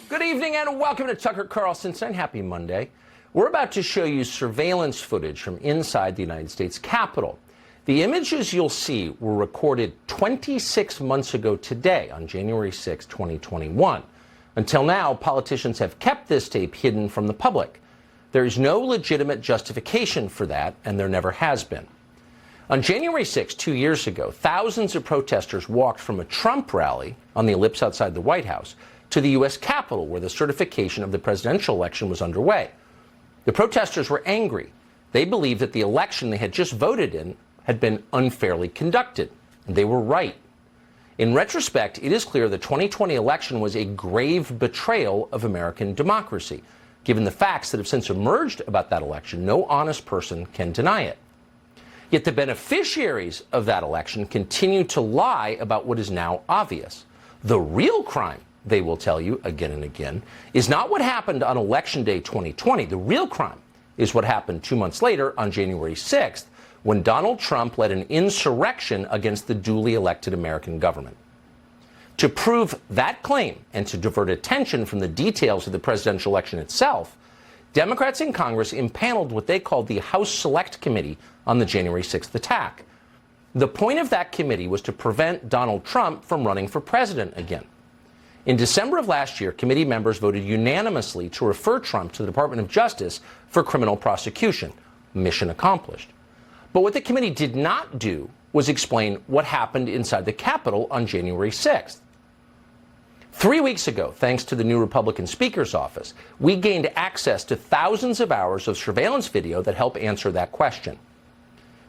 Good evening and welcome to Tucker Carlson's and happy Monday. We're about to show you surveillance footage from inside the United States Capitol. The images you'll see were recorded 26 months ago today on January 6, 2021. Until now, politicians have kept this tape hidden from the public. There is no legitimate justification for that, and there never has been. On January 6, 2 years ago, thousands of protesters walked from a Trump rally on the ellipse outside the White House to the U.S. Capitol, where the certification of the presidential election was underway. The protesters were angry. They believed that the election they had just voted in had been unfairly conducted, and they were right. In retrospect, it is clear the 2020 election was a grave betrayal of American democracy. Given the facts that have since emerged about that election, no honest person can deny it. Yet the beneficiaries of that election continue to lie about what is now obvious. The real crime, they will tell you again and again, is not what happened on Election Day 2020. The real crime is what happened 2 months later on January 6th, when Donald Trump led an insurrection against the duly elected American government. To prove that claim and to divert attention from the details of the presidential election itself, Democrats in Congress impaneled what they called the House Select Committee on the January 6th attack. The point of that committee was to prevent Donald Trump from running for president again. In December of last year, committee members voted unanimously to refer Trump to the Department of Justice for criminal prosecution. Mission accomplished. But what the committee did not do was explain what happened inside the Capitol on January 6th. 3 weeks ago, thanks to the new Republican Speaker's office, we gained access to thousands of hours of surveillance video that help answer that question.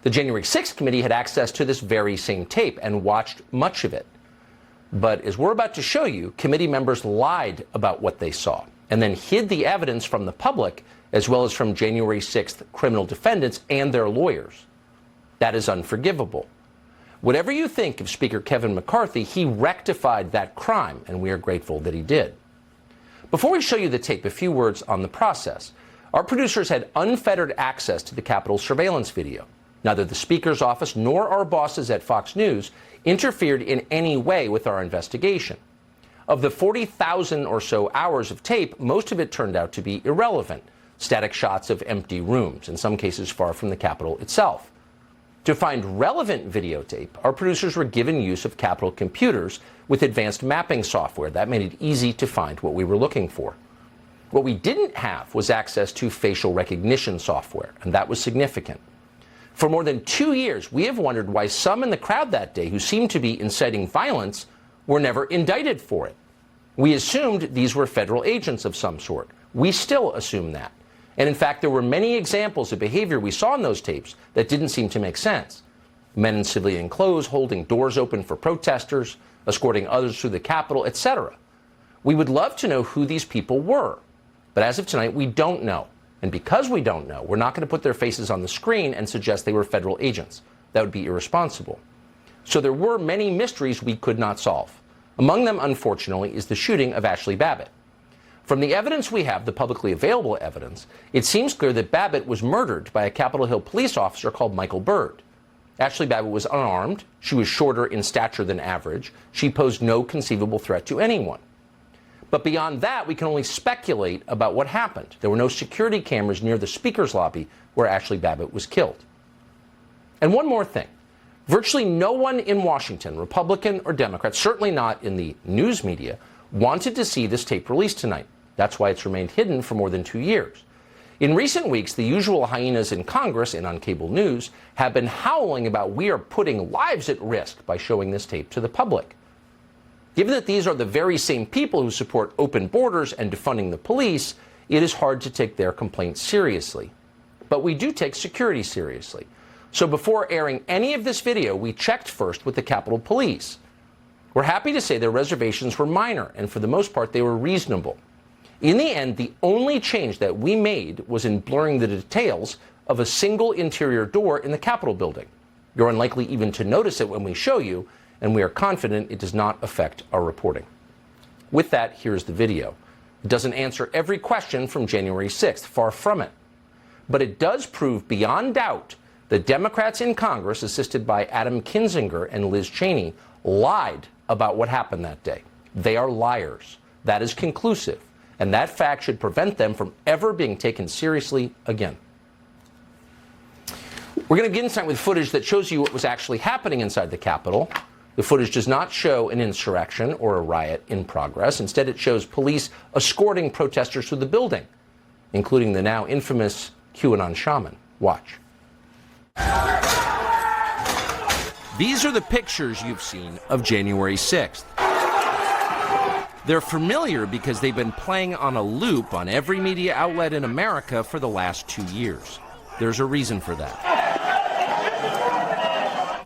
The January 6th committee had access to this very same tape and watched much of it. But as we're about to show you, committee members lied about what they saw and then hid the evidence from the public as well as from January 6th criminal defendants and their lawyers. That is unforgivable. Whatever you think of Speaker Kevin McCarthy, he rectified that crime, and we are grateful that he did. Before we show you the tape, a few words on the process. Our producers had unfettered access to the Capitol surveillance video. Neither the Speaker's office nor our bosses at Fox News interfered in any way with our investigation. Of the 40,000 or so hours of tape, most of it turned out to be irrelevant. Static shots of empty rooms, in some cases far from the Capitol itself. To find relevant videotape, our producers were given use of Capitol computers with advanced mapping software. That made it easy to find what we were looking for. What we didn't have was access to facial recognition software, and that was significant. For more than 2 years, we have wondered why some in the crowd that day who seemed to be inciting violence were never indicted for it. We assumed these were federal agents of some sort. We still assume that. And in fact, there were many examples of behavior we saw in those tapes that didn't seem to make sense. Men in civilian clothes holding doors open for protesters, escorting others through the Capitol, etc. We would love to know who these people were. But as of tonight, we don't know. And because we don't know, we're not going to put their faces on the screen and suggest they were federal agents. That would be irresponsible. So there were many mysteries we could not solve. Among them, unfortunately, is the shooting of Ashley Babbitt. From the evidence we have, the publicly available evidence, it seems clear that Babbitt was murdered by a Capitol Hill police officer called Michael Byrd. Ashley Babbitt was unarmed. She was shorter in stature than average. She posed no conceivable threat to anyone. But beyond that, we can only speculate about what happened. There were no security cameras near the Speaker's lobby where Ashley Babbitt was killed. And one more thing. Virtually no one in Washington, Republican or Democrat, certainly not in the news media, wanted to see this tape released tonight. That's why it's remained hidden for more than 2 years. In recent weeks, the usual hyenas in Congress and on cable news have been howling about we are putting lives at risk by showing this tape to the public. Given that these are the very same people who support open borders and defunding the police, it is hard to take their complaints seriously. But we do take security seriously. So before airing any of this video, we checked first with the Capitol Police. We're happy to say their reservations were minor, and for the most part, they were reasonable. In the end, the only change that we made was in blurring the details of a single interior door in the Capitol building. You're unlikely even to notice it when we show you, and we are confident it does not affect our reporting. With that, here's the video. It doesn't answer every question from January 6th, far from it. But it does prove beyond doubt that Democrats in Congress, assisted by Adam Kinzinger and Liz Cheney, lied about what happened that day. They are liars. That is conclusive. and that fact should prevent them from ever being taken seriously again. We're going to begin tonight with footage that shows you what was actually happening inside the Capitol. The footage does not show an insurrection or a riot in progress. Instead, it shows police escorting protesters through the building, including the now infamous QAnon shaman. Watch. These are the pictures you've seen of January 6th. They're familiar because they've been playing on a loop on every media outlet in America for the last 2 years. There's a reason for that.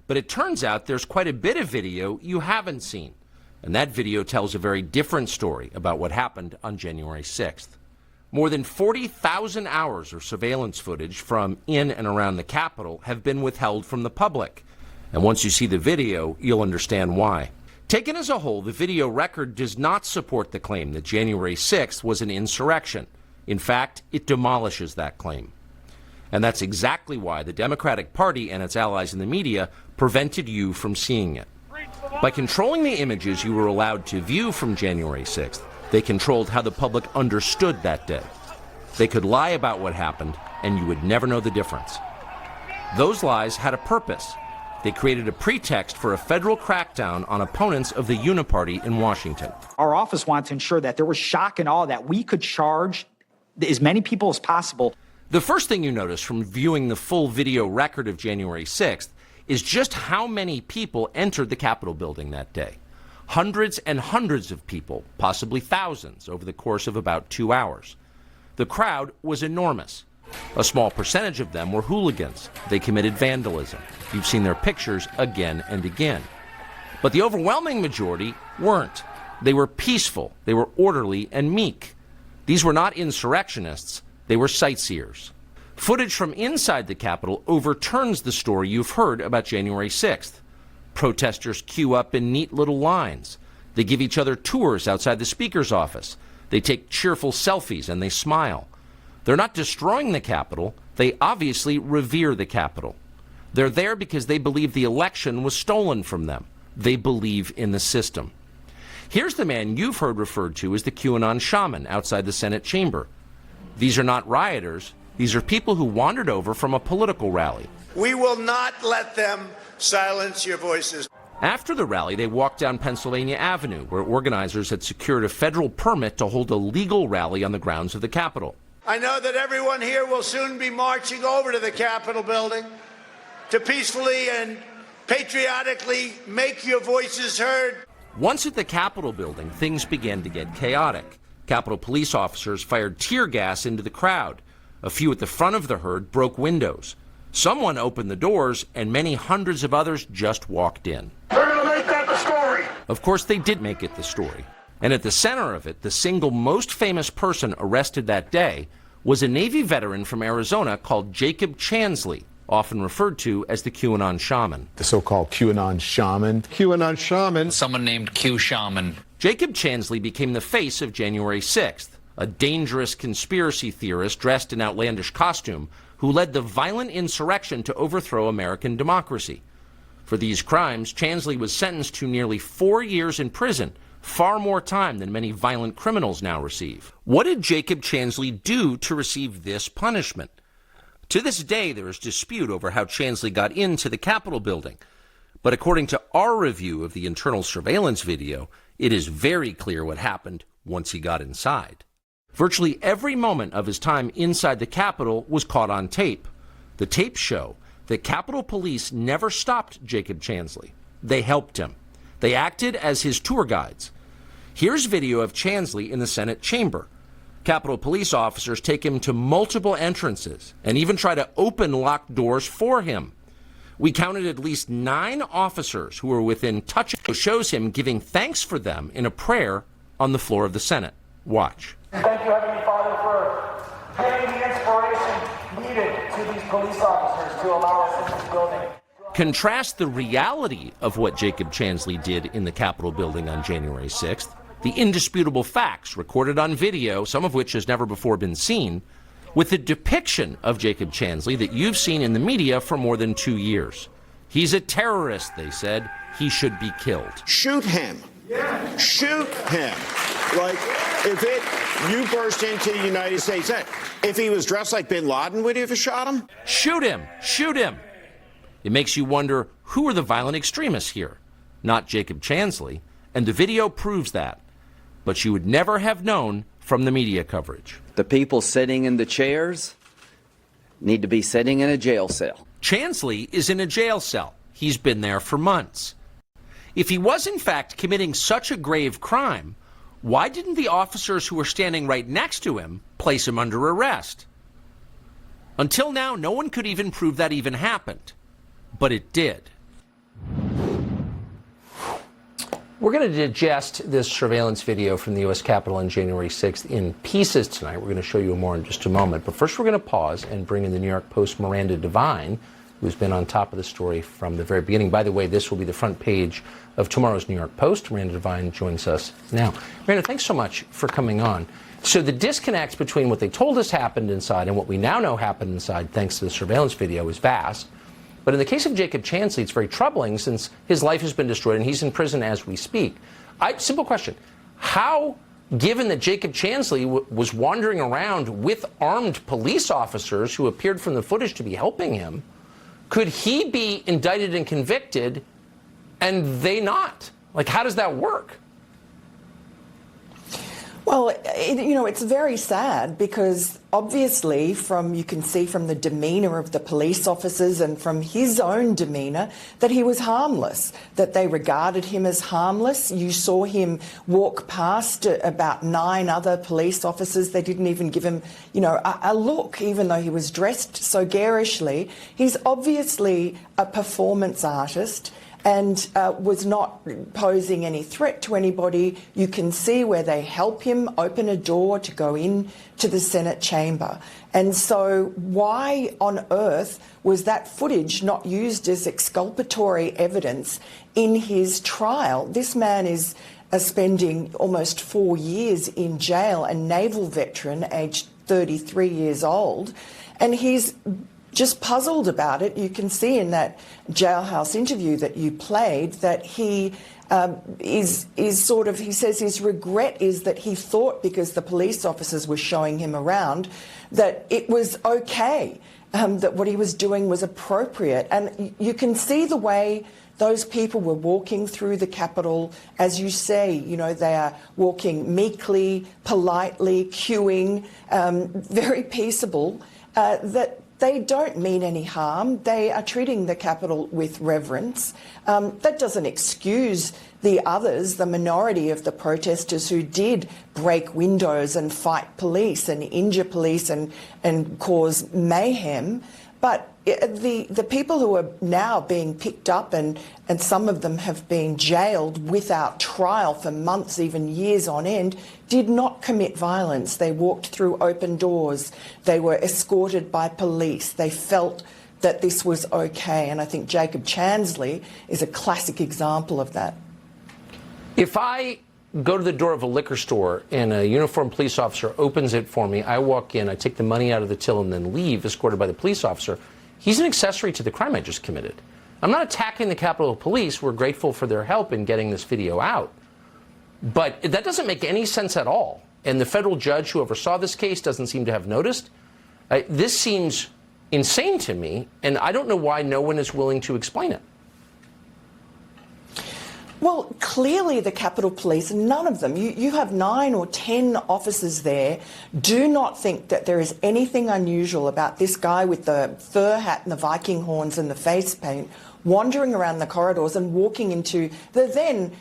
But it turns out there's quite a bit of video you haven't seen. And that video tells a very different story about what happened on January 6th. More than 40,000 hours of surveillance footage from in and around the Capitol have been withheld from the public. And once you see the video, you'll understand why. Taken as a whole, the video record does not support the claim that January 6th was an insurrection. In fact, it demolishes that claim. And that's exactly why the Democratic Party and its allies in the media prevented you from seeing it. By controlling the images you were allowed to view from January 6th, they controlled how the public understood that day. They could lie about what happened, and you would never know the difference. Those lies had a purpose. They created a pretext for a federal crackdown on opponents of the Uniparty in Washington. Our office wanted to ensure that there was shock and awe, that we could charge as many people as possible. The first thing you notice from viewing the full video record of January 6th is just how many people entered the Capitol building that day. Hundreds and hundreds of people, possibly thousands, over the course of about 2 hours. The crowd was enormous. A small percentage of them were hooligans. They committed vandalism. You've seen their pictures again and again. But the overwhelming majority weren't. They were peaceful. They were orderly and meek. These were not insurrectionists. They were sightseers. Footage from inside the Capitol overturns the story you've heard about January 6th. Protesters queue up in neat little lines. They give each other tours outside the Speaker's office. They take cheerful selfies and they smile. They're not destroying the Capitol. They obviously revere the Capitol. They're there because they believe the election was stolen from them. They believe in the system. Here's the man you've heard referred to as the QAnon shaman outside the Senate chamber. These are not rioters. These are people who wandered over from a political rally. We will not let them silence your voices. After the rally, they walked down Pennsylvania Avenue, where organizers had secured a federal permit to hold a legal rally on the grounds of the Capitol. I know that everyone here will soon be marching over to the Capitol building to peacefully and patriotically make your voices heard. Once at the Capitol building, things began to get chaotic. Capitol police officers fired tear gas into the crowd. A few at the front of the herd broke windows. Someone opened the doors, and many hundreds of others just walked in. They're going to make that the story. Of course, they did make it the story. And at the center of it, the single most famous person arrested that day was a Navy veteran from Arizona called Jacob Chansley, often referred to as the QAnon shaman. The so-called QAnon shaman. QAnon shaman. Someone named Q Shaman. Jacob Chansley became the face of January 6th, a dangerous conspiracy theorist dressed in outlandish costume who led the violent insurrection to overthrow American democracy. For these crimes, Chansley was sentenced to nearly 4 years in prison, far more time than many violent criminals now receive. What did Jacob Chansley do to receive this punishment? To this day, there is dispute over how Chansley got into the Capitol building. But according to our review of the internal surveillance video, it is very clear what happened once he got inside. Virtually every moment of his time inside the Capitol was caught on tape. The tapes show that Capitol Police never stopped Jacob Chansley. They helped him. They acted as his tour guides. Here's video of Chansley in the Senate chamber. Capitol Police officers take him to multiple entrances and even try to open locked doors for him. We counted at least 9 officers who were within touch. It shows him giving thanks for them in a prayer on the floor of the Senate. Watch. Thank you, Heavenly Father, for giving the inspiration needed to these police officers to allow us in this building. Contrast the reality of what Jacob Chansley did in the Capitol building on January 6th, the indisputable facts recorded on video, some of which has never before been seen, with the depiction of Jacob Chansley that you've seen in the media for more than 2 years. He's a terrorist, they said. He should be killed. Shoot him. Shoot him. Like, you burst into the United States Senate. If he was dressed like bin Laden, would he have shot him? Shoot him! Shoot him! It makes you wonder, who are the violent extremists here? Not Jacob Chansley, and the video proves that. But you would never have known from the media coverage. The people sitting in the chairs need to be sitting in a jail cell. Chansley is in a jail cell. He's been there for months. If he was in fact committing such a grave crime, why didn't the officers who were standing right next to him place him under arrest? Until now, no one could even prove that even happened. But it did. We're going to digest this surveillance video from the U.S. Capitol on January 6th in pieces tonight. We're going to show you more in just a moment. But first, we're going to pause and bring in the New York Post Miranda Devine, who's been on top of the story from the very beginning. By the way, this will be the front page of tomorrow's New York Post. Miranda Devine joins us now. Miranda, thanks so much for coming on. So the disconnect between what they told us happened inside and what we now know happened inside, thanks to the surveillance video, is vast. But in the case of Jacob Chansley, it's very troubling since his life has been destroyed and he's in prison as we speak. Simple question. How, given that Jacob Chansley was wandering around with armed police officers who appeared from the footage to be helping him, could he be indicted and convicted and they not? Like, how does that work? Well, it's very sad because obviously you can see from the demeanour of the police officers and from his own demeanour that he was harmless, that they regarded him as harmless. You saw him walk past about 9 other police officers. They didn't even give him, a look, even though he was dressed so garishly. He's obviously a performance artist and was not posing any threat to anybody. You can see where they help him open a door to go in to the Senate chamber. And so why on earth was that footage not used as exculpatory evidence in his trial? This man is spending almost 4 years in jail, a naval veteran, aged 33 years old, and he's just puzzled about it. You can see in that jailhouse interview that you played that he is sort of, he says his regret is that he thought because the police officers were showing him around that it was okay, that what he was doing was appropriate. And you can see the way those people were walking through the Capitol, as you say, they are walking meekly, politely, queuing, very peaceable, that they don't mean any harm. They are treating the Capitol with reverence. That doesn't excuse the others, the minority of the protesters who did break windows and fight police and injure police and cause mayhem. But the people who are now being picked up and some of them have been jailed without trial for months, even years on end, did not commit violence. They walked through open doors. They were escorted by police. They felt that this was okay. And I think Jacob Chansley is a classic example of that. If I go to the door of a liquor store and a uniformed police officer opens it for me, I walk in, I take the money out of the till and then leave, escorted by the police officer, he's an accessory to the crime I just committed. I'm not attacking the Capitol Police. We're grateful for their help in getting this video out. But that doesn't make any sense at all. And the federal judge who oversaw this case doesn't seem to have noticed. This seems insane to me, and I don't know why no one is willing to explain it. Well, clearly the Capitol Police, none of them, you have 9 or 10 officers there, do not think that there is anything unusual about this guy with the fur hat and the Viking horns and the face paint wandering around the corridors and walking into the then,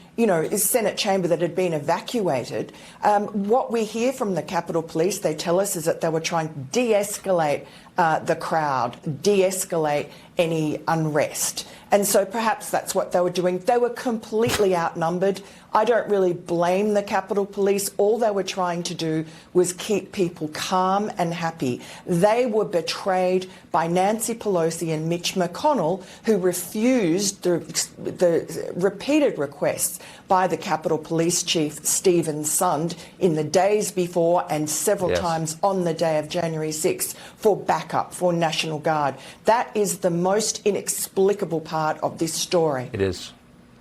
Senate chamber that had been evacuated. What we hear from the Capitol Police, they tell us, is that they were trying to de-escalate the crowd, de-escalate any unrest. And so perhaps that's what they were doing. They were completely outnumbered. I don't really blame the Capitol Police. All they were trying to do was keep people calm and happy. They were betrayed by Nancy Pelosi and Mitch McConnell, who refused the repeated requests by the Capitol Police Chief, Stephen Sund, in the days before and several times on the day of January 6th for backup, for National Guard. That is the most inexplicable part of this story. It is.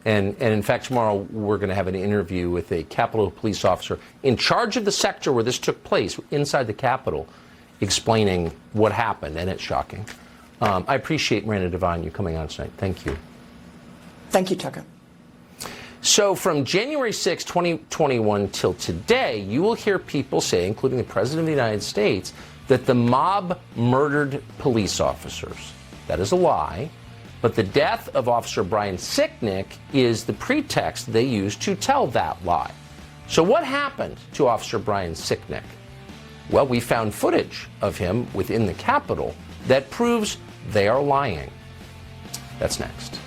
And in fact, tomorrow we're going to have an interview with a Capitol Police officer in charge of the sector where this took place, inside the Capitol, explaining what happened, and it's shocking. I appreciate, Miranda Devine, you coming on tonight. Thank you. Thank you, Tucker. So from January 6, 2021 till today, you will hear people say, including the President of the United States, that the mob murdered police officers. That is a lie. But the death of Officer Brian Sicknick is the pretext they used to tell that lie. So what happened to Officer Brian Sicknick? Well, we found footage of him within the Capitol that proves they are lying. That's next.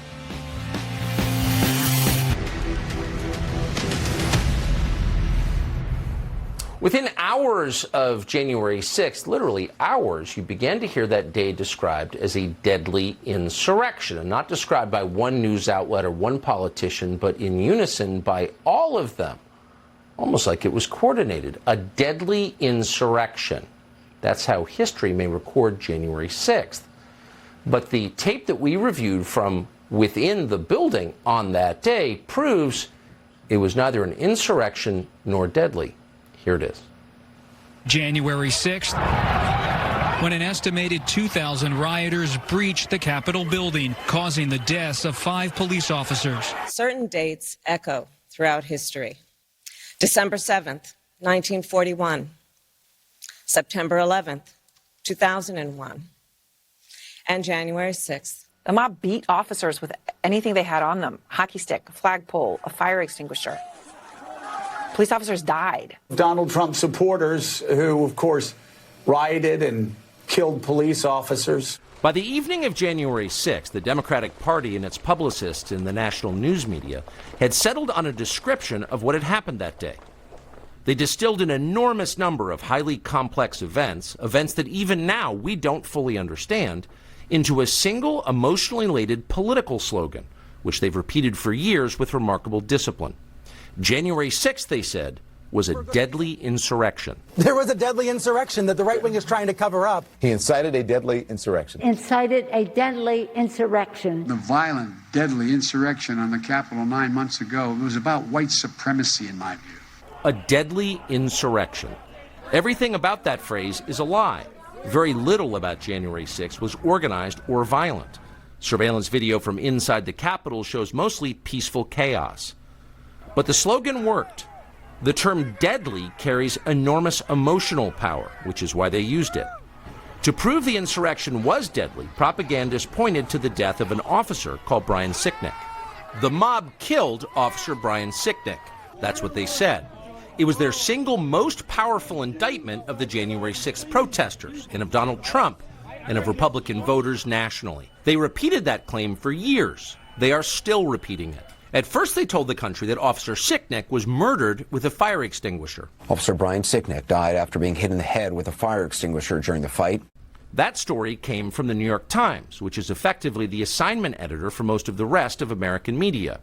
Within hours of January 6th, literally hours, you began to hear that day described as a deadly insurrection, and not described by one news outlet or one politician, but in unison by all of them, almost like it was coordinated. A deadly insurrection. That's how history may record January 6th. But the tape that we reviewed from within the building on that day proves it was neither an insurrection nor deadly. Here it is. January 6th, when an estimated 2,000 rioters breached the Capitol building, causing the deaths of 5 police officers. Certain dates echo throughout history. December 7th, 1941. September 11th, 2001. And January 6th. The mob beat officers with anything they had on them. Hockey stick, a flagpole, a fire extinguisher. Police officers died. Donald Trump supporters who, of course, rioted and killed police officers. By the evening of January 6th, the Democratic Party and its publicists in the national news media had settled on a description of what had happened that day. They distilled an enormous number of highly complex events that even now we don't fully understand, into a single emotionally laden political slogan, which they've repeated for years with remarkable discipline. January 6th, they said, was a deadly insurrection. There was a deadly insurrection that the right wing is trying to cover up. He incited a deadly insurrection. Incited a deadly insurrection. The violent, deadly insurrection on the Capitol 9 months ago, it was about white supremacy, in my view. A deadly insurrection. Everything about that phrase is a lie. Very little about January 6th was organized or violent. Surveillance video from inside the Capitol shows mostly peaceful chaos. But the slogan worked. The term deadly carries enormous emotional power, which is why they used it. To prove the insurrection was deadly, propagandists pointed to the death of an officer called Brian Sicknick. The mob killed Officer Brian Sicknick. That's what they said. It was their single most powerful indictment of the January 6th protesters and of Donald Trump and of Republican voters nationally. They repeated that claim for years. They are still repeating it. At first, they told the country that Officer Sicknick was murdered with a fire extinguisher. Officer Brian Sicknick died after being hit in the head with a fire extinguisher during the fight. That story came from the New York Times, which is effectively the assignment editor for most of the rest of American media.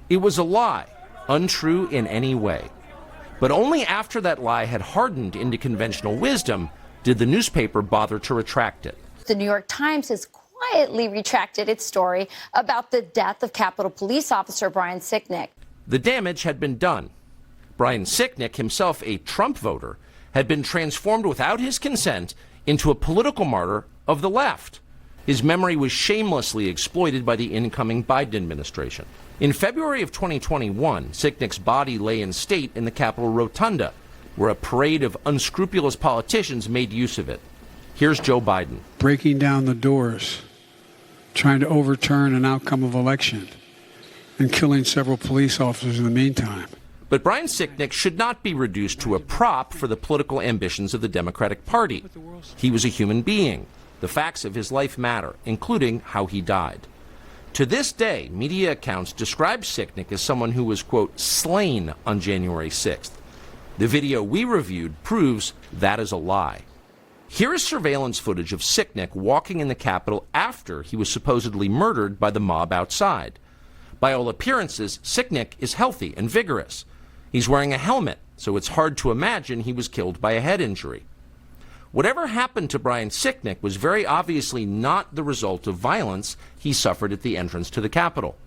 It was a lie, untrue in any way. But only after that lie had hardened into conventional wisdom did the newspaper bother to retract it. The New York Times has quietly retracted its story about the death of Capitol Police Officer Brian Sicknick. The damage had been done. Brian Sicknick, himself a Trump voter, had been transformed without his consent into a political martyr of the left. His memory was shamelessly exploited by the incoming Biden administration. In February of 2021, Sicknick's body lay in state in the Capitol Rotunda, where a parade of unscrupulous politicians made use of it. Here's Joe Biden. Breaking down the doors, trying to overturn an outcome of election, and killing several police officers in the meantime. But Brian Sicknick should not be reduced to a prop for the political ambitions of the Democratic Party. He was a human being. The facts of his life matter, including how he died. To this day, media accounts describe Sicknick as someone who was, quote, slain on January 6th. The video we reviewed proves that is a lie. Here is surveillance footage of Sicknick walking in the Capitol after he was supposedly murdered by the mob outside. By all appearances, Sicknick is healthy and vigorous. He's wearing a helmet, so it's hard to imagine he was killed by a head injury. Whatever happened to Brian Sicknick was very obviously not the result of violence he suffered at the entrance to the Capitol.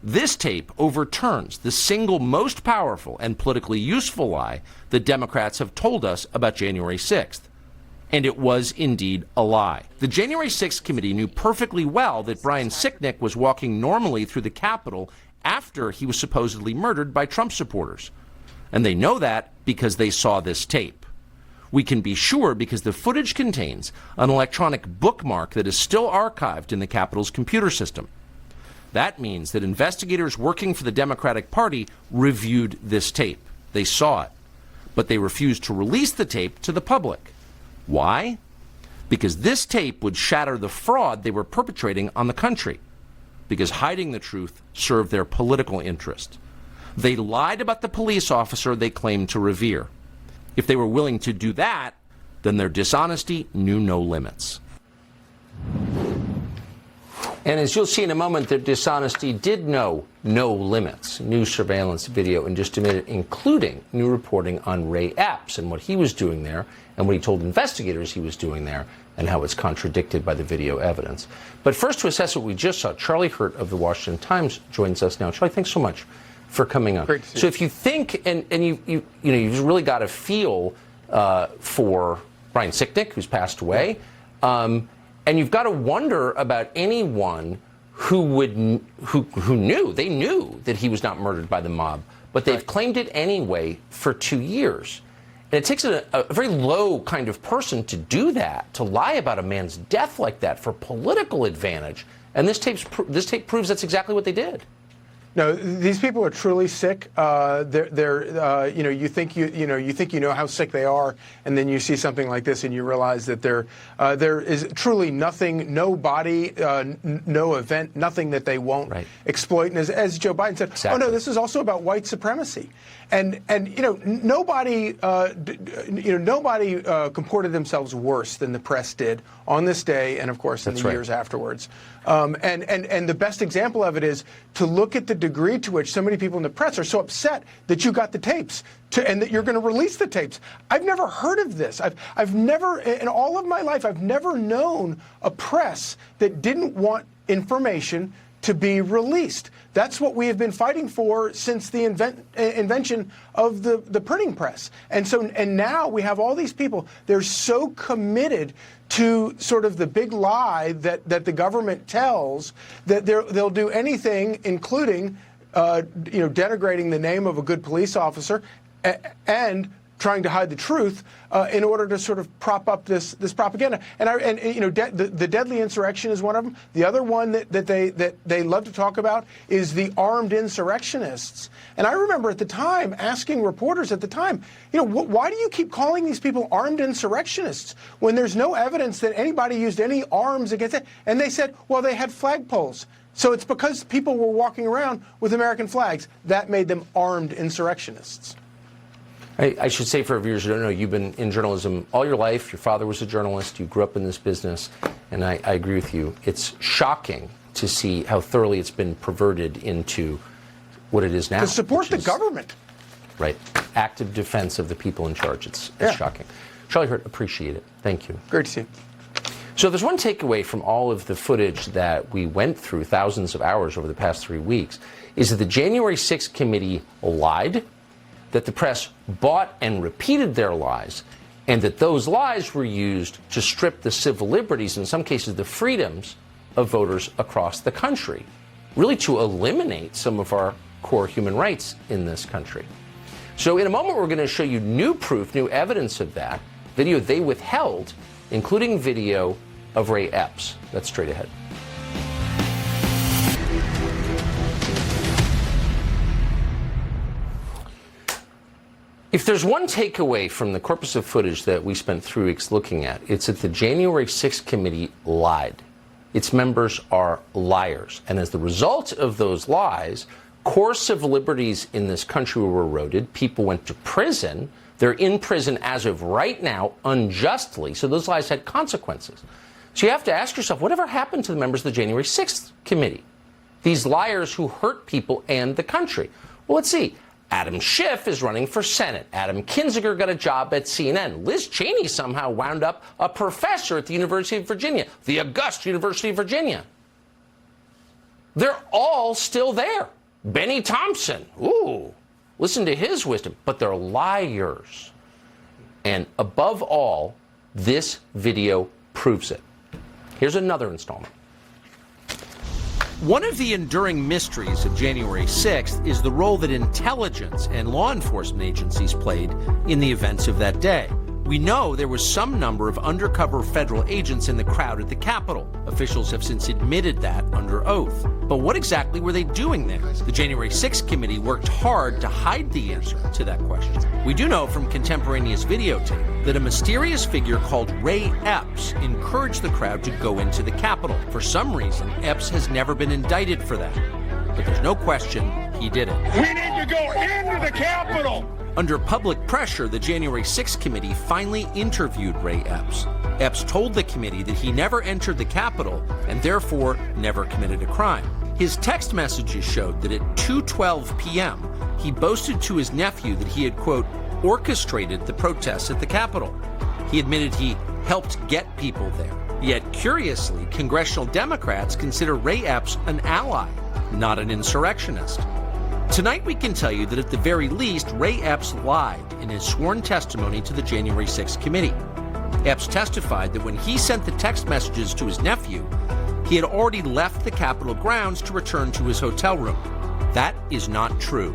This tape overturns the single most powerful and politically useful lie the Democrats have told us about January 6th. And it was indeed a lie. The January 6th committee knew perfectly well that Brian Sicknick was walking normally through the Capitol after he was supposedly murdered by Trump supporters. And they know that because they saw this tape. We can be sure because the footage contains an electronic bookmark that is still archived in the Capitol's computer system. That means that investigators working for the Democratic Party reviewed this tape. They saw it, but they refused to release the tape to the public. Why? Because this tape would shatter the fraud they were perpetrating on the country. Because hiding the truth served their political interest. They lied about the police officer they claimed to revere. If they were willing to do that, then their dishonesty knew no limits. And as you'll see in a moment, their dishonesty did know no limits. New surveillance video in just a minute, including new reporting on Ray Epps and what he was doing there and what he told investigators he was doing there and how it's contradicted by the video evidence. But first, to assess what we just saw, Charlie Hurt of the Washington Times joins us now. Charlie, thanks so much for coming on. Great to see you. So if you think, and you've really got a feel for Brian Sicknick, who's passed away, and you've got to wonder about anyone who knew that he was not murdered by the mob, but they've claimed it anyway for 2 years. And it takes a very low kind of person to do that, to lie about a man's death like that for political advantage. And this tape proves that's exactly what they did. No, these people are truly sick. You think you know how sick they are, and then you see something like this, and you realize that there is truly nothing, no body, no event, nothing that they won't exploit. And as Joe Biden said, exactly. Oh no, this is also about white supremacy, and nobody comported themselves worse than the press did on this day, and of course in the years afterwards. And the best example of it is to look at the degree to which so many people in the press are so upset that you got the tapes and that you're going to release the tapes. I've never heard of this. I've never, in all of my life, I've never known a press that didn't want information to be released. That's what we have been fighting for since the invention of the printing press. And now we have all these people. They're so committed to sort of the big lie that the government tells that they'll do anything, including denigrating the name of a good police officer and trying to hide the truth in order to sort of prop up this propaganda. The deadly insurrection is one of them. The other one that they love to talk about is the armed insurrectionists. And I remember at the time asking reporters at the time, why do you keep calling these people armed insurrectionists when there's no evidence that anybody used any arms against it? And they said, well, they had flagpoles. So it's because people were walking around with American flags that made them armed insurrectionists. I should say for our viewers who don't know, you've been in journalism all your life. Your father was a journalist. You grew up in this business. And I agree with you. It's shocking to see how thoroughly it's been perverted into what it is now. To support the government. Right. Active defense of the people in charge. It's shocking. Charlie Hurt, appreciate it. Thank you. Great to see you. So there's one takeaway from all of the footage that we went through, thousands of hours over the past 3 weeks, is that the January 6th committee lied, that the press bought and repeated their lies, and that those lies were used to strip the civil liberties, in some cases the freedoms, of voters across the country, really to eliminate some of our core human rights in this country. So in a moment, we're going to show you new proof, new evidence of that, video they withheld, including video of Ray Epps. That's straight ahead. If there's one takeaway from the corpus of footage that we spent 3 weeks looking at, it's that the January 6th committee lied. Its members are liars. And as the result of those lies, core civil liberties in this country were eroded. People went to prison. They're in prison as of right now, unjustly. So those lies had consequences. So you have to ask yourself, whatever happened to the members of the January 6th committee? These liars who hurt people and the country. Well, let's see. Adam Schiff is running for Senate. Adam Kinzinger got a job at CNN. Liz Cheney somehow wound up a professor at the University of Virginia, the august University of Virginia. They're all still there. Benny Thompson, ooh, listen to his wisdom. But they're liars. And above all, this video proves it. Here's another installment. One of the enduring mysteries of January 6th is the role that intelligence and law enforcement agencies played in the events of that day. We know there was some number of undercover federal agents in the crowd at the Capitol. Officials have since admitted that under oath. But what exactly were they doing there? The January 6th committee worked hard to hide the answer to that question. We do know from contemporaneous videotape that a mysterious figure called Ray Epps encouraged the crowd to go into the Capitol. For some reason, Epps has never been indicted for that. But there's no question he did it. We need to go into the Capitol! Under public pressure, the January 6th committee finally interviewed Ray Epps. Epps told the committee that he never entered the Capitol and therefore never committed a crime. His text messages showed that at 2:12 p.m., he boasted to his nephew that he had, quote, orchestrated the protests at the Capitol. He admitted he helped get people there. Yet, curiously, congressional Democrats consider Ray Epps an ally, not an insurrectionist. Tonight we can tell you that at the very least, Ray Epps lied in his sworn testimony to the January 6th committee. Epps testified that when he sent the text messages to his nephew, he had already left the Capitol grounds to return to his hotel room. That is not true.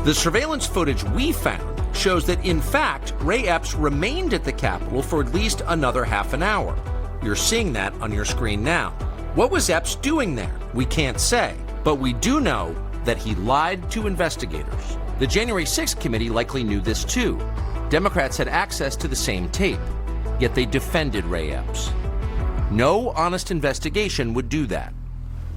The surveillance footage we found shows that, in fact, Ray Epps remained at the Capitol for at least another half an hour. You're seeing that on your screen now. What was Epps doing there? We can't say, but we do know that he lied to investigators. The January 6th committee likely knew this too. Democrats had access to the same tape, yet they defended Ray Epps. No honest investigation would do that.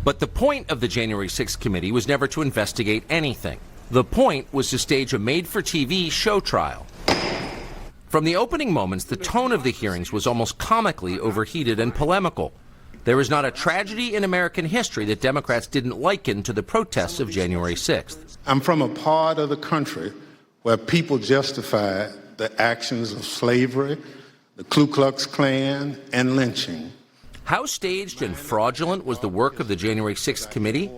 But the point of the January 6th committee was never to investigate anything. The point was to stage a made-for-TV show trial. From the opening moments, the tone of the hearings was almost comically overheated and polemical. There is not a tragedy in American history that Democrats didn't liken to the protests of January 6th. I'm from a part of the country where people justify the actions of slavery, the Ku Klux Klan, and lynching. How staged and fraudulent was the work of the January 6th committee?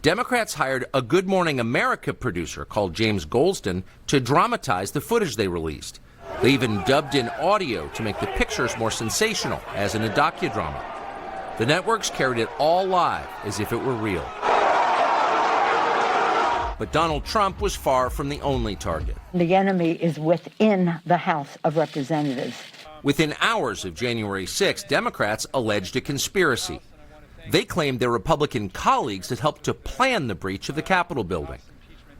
Democrats hired a Good Morning America producer called James Goldston to dramatize the footage they released. They even dubbed in audio to make the pictures more sensational, as in a docudrama. The networks carried it all live as if it were real. But Donald Trump was far from the only target. The enemy is within the House of Representatives. Within hours of January 6th, Democrats alleged a conspiracy. They claimed their Republican colleagues had helped to plan the breach of the Capitol building.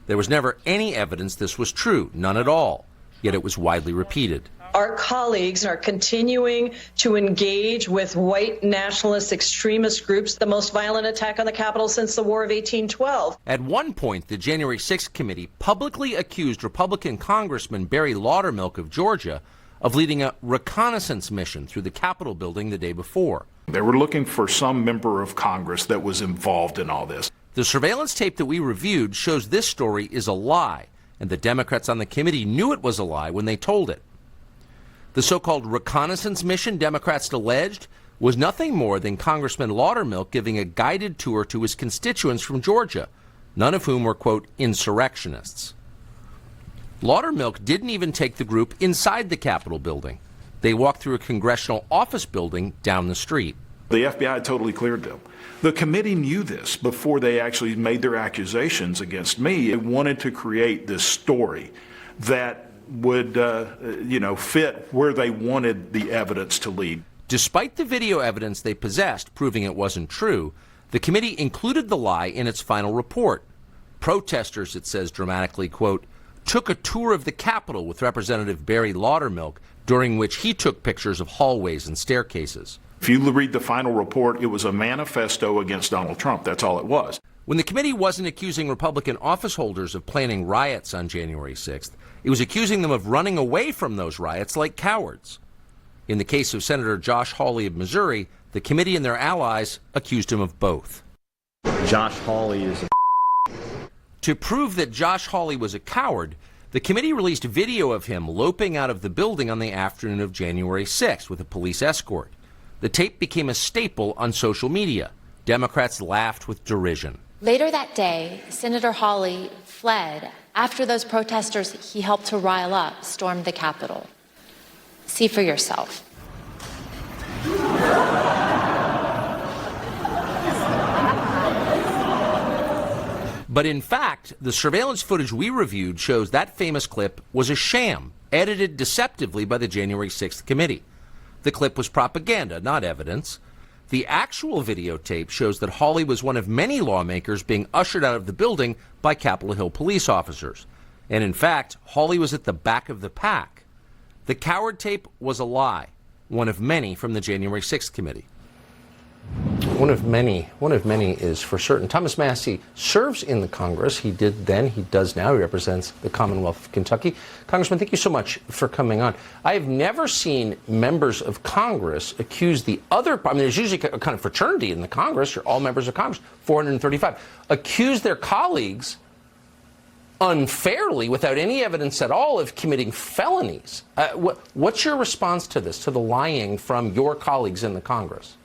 There was never any evidence this was true, none at all, yet it was widely repeated. Our colleagues are continuing to engage with white nationalist extremist groups, the most violent attack on the Capitol since the War of 1812. At one point, the January 6th committee publicly accused Republican Congressman Barry Laudermilk of Georgia of leading a reconnaissance mission through the Capitol building the day before. They were looking for some member of Congress that was involved in all this. The surveillance tape that we reviewed shows this story is a lie, and the Democrats on the committee knew it was a lie when they told it. The so-called reconnaissance mission Democrats alleged was nothing more than Congressman Laudermilk giving a guided tour to his constituents from Georgia, none of whom were, quote, insurrectionists. Laudermilk didn't even take the group inside the Capitol building. They walked through a congressional office building down the street. The FBI totally cleared them. The committee knew this before they actually made their accusations against me. They wanted to create this story that would, fit where they wanted the evidence to lead. Despite the video evidence they possessed proving it wasn't true, the committee included the lie in its final report. Protesters, it says dramatically, quote, took a tour of the Capitol with Representative Barry Laudermilk, during which he took pictures of hallways and staircases. If you read the final report, it was a manifesto against Donald Trump. That's all it was. When the committee wasn't accusing Republican office holders of planning riots on January 6th, it was accusing them of running away from those riots like cowards. In the case of Senator Josh Hawley of Missouri, the committee and their allies accused him of both. Josh Hawley is a To prove that Josh Hawley was a coward, the committee released video of him loping out of the building on the afternoon of January 6th with a police escort. The tape became a staple on social media. Democrats laughed with derision. Later that day, Senator Hawley fled after those protesters he helped to rile up stormed the Capitol. See for yourself. But in fact, the surveillance footage we reviewed shows that famous clip was a sham, edited deceptively by the January 6th committee. The clip was propaganda, not evidence. The actual videotape shows that Hawley was one of many lawmakers being ushered out of the building by Capitol Hill police officers. And in fact, Hawley was at the back of the pack. The coward tape was a lie, one of many from the January 6th committee. One of many is for certain. Thomas Massie serves in the Congress. He did then, he does now. He represents the Commonwealth of Kentucky. Congressman, thank you so much for coming on. I have never seen members of Congress accuse the other, I mean, there's usually a kind of fraternity in the Congress. You're all members of Congress, 435, accuse their colleagues unfairly, without any evidence at all, of committing felonies. What's your response to this, to the lying from your colleagues in the Congress?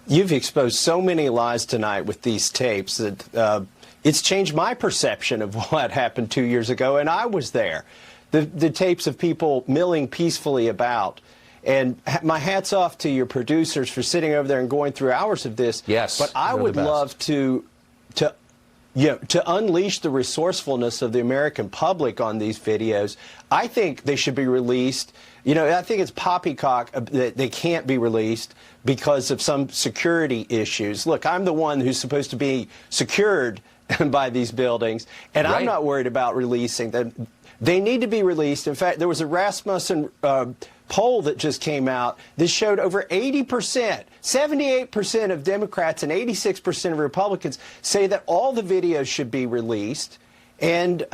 You've exposed so many lies tonight with these tapes that it's changed my perception of what happened 2 years ago, and I was there. The tapes of people milling peacefully about. And my hat's off to your producers for sitting over there and going through hours of this. Yes, but I would love to unleash the resourcefulness of the American public on these videos. I think they should be released. You know, I think it's poppycock that they can't be released because of some security issues. Look, I'm the one who's supposed to be secured by these buildings, and I'm not worried about releasing them. They need to be released. In fact, there was a Rasmussen poll that just came out. This showed over 80%, 78% of Democrats and 86% of Republicans say that all the videos should be released. And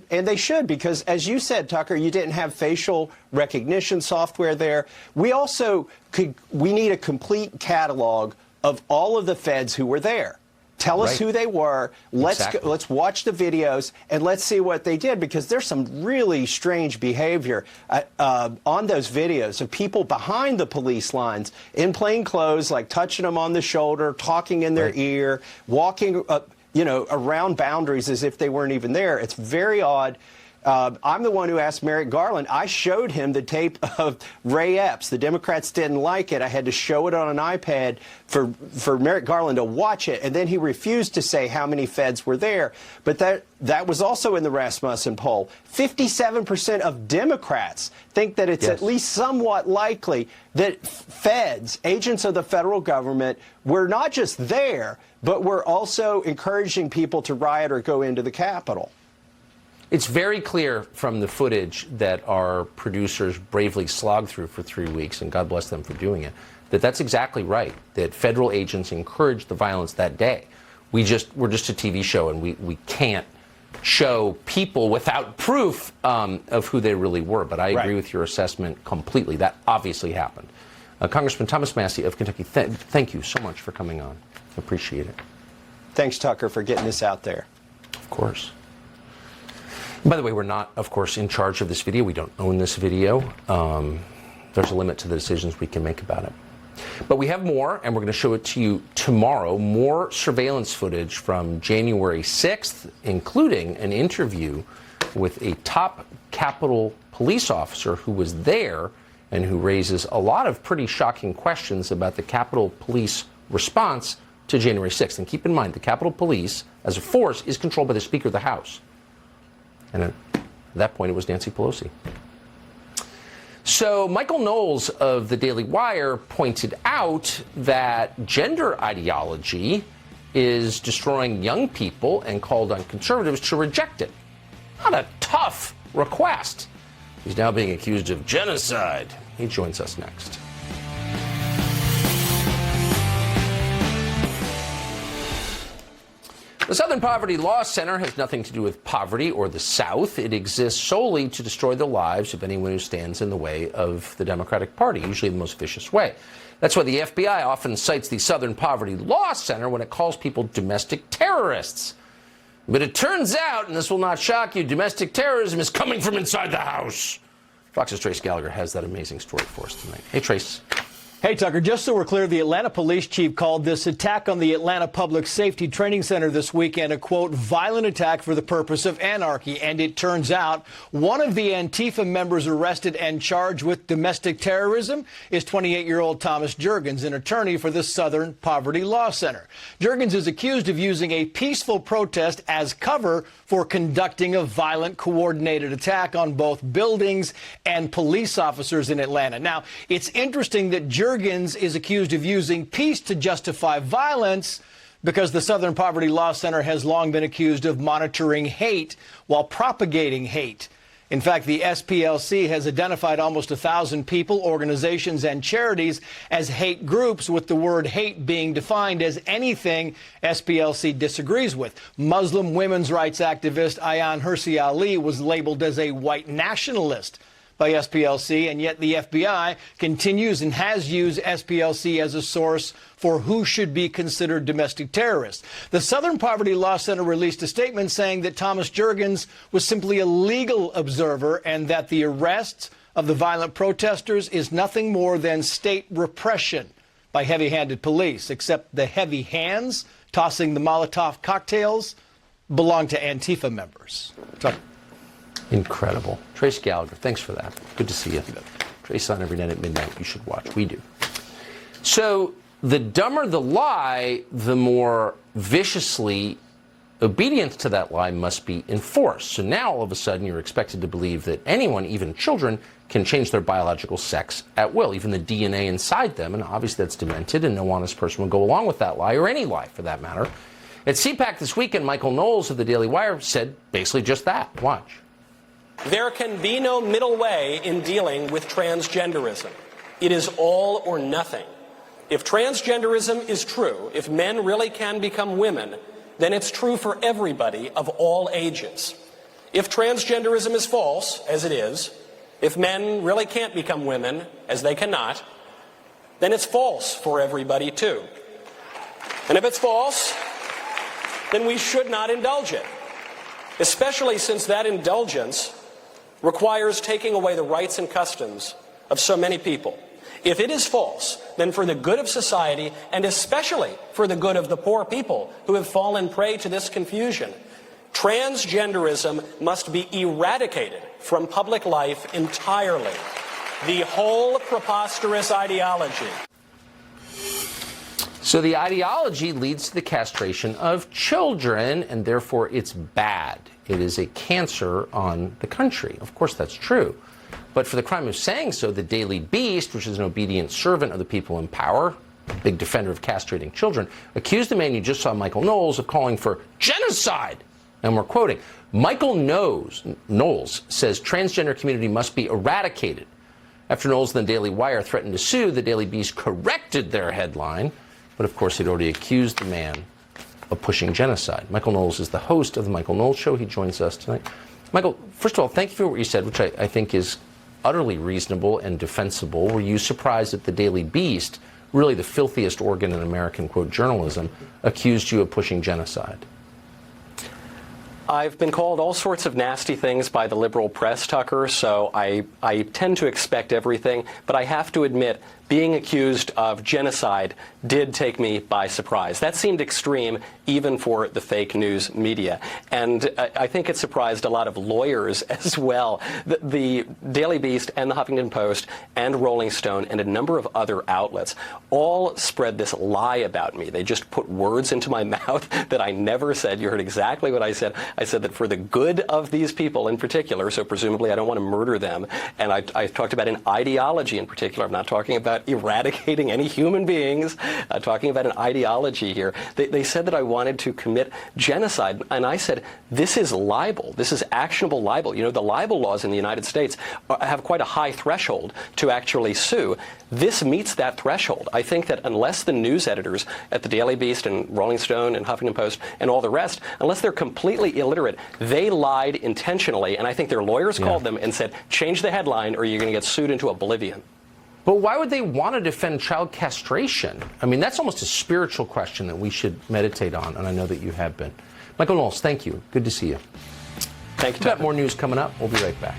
they should, because as you said, Tucker, you didn't have facial recognition software there. We also we need a complete catalog of all of the feds who were there. Tell us who they were. Let's watch the videos and let's see what they did, because there's some really strange behavior on those videos of people behind the police lines in plain clothes, like touching them on the shoulder, talking in their ear, walking around boundaries as if they weren't even there. It's very odd. I'm the one who asked Merrick Garland. I showed him the tape of Ray Epps. The Democrats didn't like it. I had to show it on an iPad for Merrick Garland to watch it, and then he refused to say how many feds were there. But that was also in the Rasmussen poll. 57% of Democrats think that it's at least somewhat likely that feds, agents of the federal government, were not just there, but were also encouraging people to riot or go into the Capitol. It's very clear from the footage that our producers bravely slogged through for 3 weeks, and God bless them for doing it, that that's exactly right, that federal agents encouraged the violence that day. We're just a TV show, and we can't show people without proof of who they really were. But I agree with your assessment completely. That obviously happened. Congressman Thomas Massie of Kentucky, thank you so much for coming on. Appreciate it. Thanks, Tucker, for getting this out there. Of course. By the way, we're not, of course, in charge of this video. We don't own this video. There's a limit to the decisions we can make about it. But we have more, and we're going to show it to you tomorrow. More surveillance footage from January 6th, including an interview with a top Capitol police officer who was there and who raises a lot of pretty shocking questions about the Capitol Police response to January 6th. And keep in mind, the Capitol Police, as a force, is controlled by the Speaker of the House. And at that point, it was Nancy Pelosi. So Michael Knowles of the Daily Wire pointed out that gender ideology is destroying young people and called on conservatives to reject it. Not a tough request. He's now being accused of genocide. He joins us next. The Southern Poverty Law Center has nothing to do with poverty or the South. It exists solely to destroy the lives of anyone who stands in the way of the Democratic Party, usually in the most vicious way. That's why the FBI often cites the Southern Poverty Law Center when it calls people domestic terrorists. But it turns out, and this will not shock you, domestic terrorism is coming from inside the house. Fox's Trace Gallagher has that amazing story for us tonight. Hey, Trace. Hey, Tucker, just so we're clear, the Atlanta police chief called this attack on the Atlanta Public Safety Training Center this weekend a, quote, violent attack for the purpose of anarchy. And it turns out one of the Antifa members arrested and charged with domestic terrorism is 28-year-old Thomas Juergens, an attorney for the Southern Poverty Law Center. Juergens is accused of using a peaceful protest as cover for conducting a violent, coordinated attack on both buildings and police officers in Atlanta. Now, it's interesting that Juergens is accused of using peace to justify violence because the Southern Poverty Law Center has long been accused of monitoring hate while propagating hate. In fact, the SPLC has identified almost 1,000 people, organizations, and charities as hate groups, with the word hate being defined as anything SPLC disagrees with. Muslim women's rights activist Ayaan Hirsi Ali was labeled as a white nationalist by SPLC, and yet the FBI continues and has used SPLC as a source for who should be considered domestic terrorists. The Southern Poverty Law Center released a statement saying that Thomas Juergens was simply a legal observer and that the arrests of the violent protesters is nothing more than state repression by heavy-handed police, except the heavy hands tossing the Molotov cocktails belong to Antifa members. Incredible. Trace Gallagher, thanks for that. Good to see you. Trace on every night at midnight. You should watch. We do. So the dumber the lie, the more viciously obedience to that lie must be enforced. So now all of a sudden you're expected to believe that anyone, even children, can change their biological sex at will, even the DNA inside them. And obviously that's demented, and no honest person would go along with that lie, or any lie for that matter. At CPAC this weekend, Michael Knowles of the Daily Wire said basically just that. Watch. There can be no middle way in dealing with transgenderism. It is all or nothing. If transgenderism is true, if men really can become women, then it's true for everybody of all ages. If transgenderism is false, as it is, if men really can't become women, as they cannot, then it's false for everybody too. And if it's false, then we should not indulge it, especially since that indulgence requires taking away the rights and customs of so many people. If it is false, then for the good of society, and especially for the good of the poor people who have fallen prey to this confusion, transgenderism must be eradicated from public life entirely. The whole preposterous ideology. So the ideology leads to the castration of children, and therefore it's bad. It is a cancer on the country. Of course, that's true. But for the crime of saying so, the Daily Beast, which is an obedient servant of the people in power, a big defender of castrating children, accused the man you just saw, Michael Knowles, of calling for genocide. And we're quoting, Michael Knowles says transgender community must be eradicated. After Knowles and the Daily Wire threatened to sue, the Daily Beast corrected their headline. But of course, he'd already accused the man of pushing genocide. Michael Knowles is the host of The Michael Knowles Show. He joins us tonight. Michael, first of all, thank you for what you said, which I think is utterly reasonable and defensible. Were you surprised that the Daily Beast, really the filthiest organ in American, quote, journalism, accused you of pushing genocide? I've been called all sorts of nasty things by the liberal press, Tucker, so I tend to expect everything. But I have to admit, being accused of genocide did take me by surprise. That seemed extreme even for the fake news media. And I think it surprised a lot of lawyers as well. The Daily Beast and the Huffington Post and Rolling Stone and a number of other outlets all spread this lie about me. They just put words into my mouth that I never said. You heard exactly what I said. I said that for the good of these people in particular, so presumably I don't want to murder them, and I talked about an ideology in particular. I'm not talking about eradicating any human beings, talking about an ideology here. They said that I wanted to commit genocide, and I said, this is libel. This is actionable libel. You know, the libel laws in the United States have quite a high threshold to actually sue. This meets that threshold. I think that unless the news editors at the Daily Beast and Rolling Stone and Huffington Post and all the rest, unless they're completely illiterate, they lied intentionally, and I think their lawyers called them and said, change the headline or you're going to get sued into oblivion. But why would they want to defend child castration? I mean, that's almost a spiritual question that we should meditate on, and I know that you have been. Michael Knowles, thank you. Good to see you. Thank you. We've got more news coming up. We'll be right back.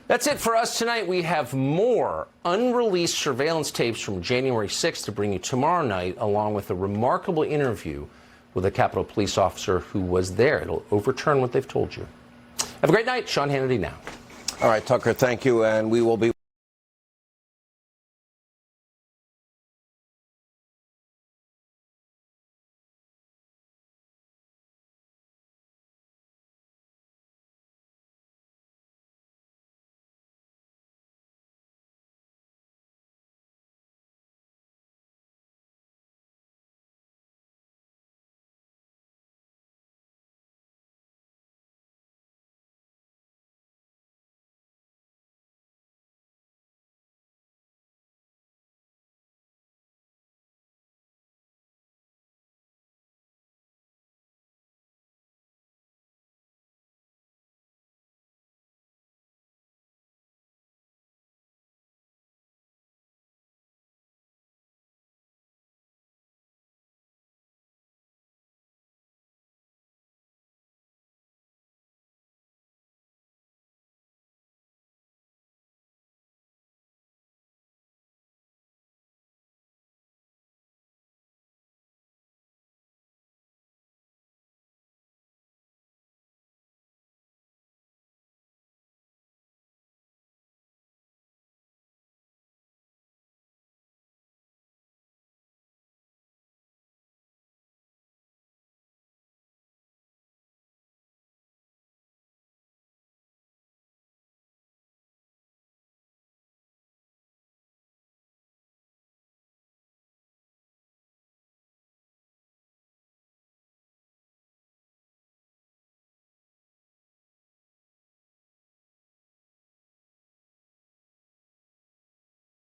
That's it for us tonight. We have more unreleased surveillance tapes from January 6th to bring you tomorrow night, along with a remarkable interview with a Capitol Police officer who was there. It'll overturn what they've told you. Have a great night. Sean Hannity now. All right, Tucker, thank you. And we will be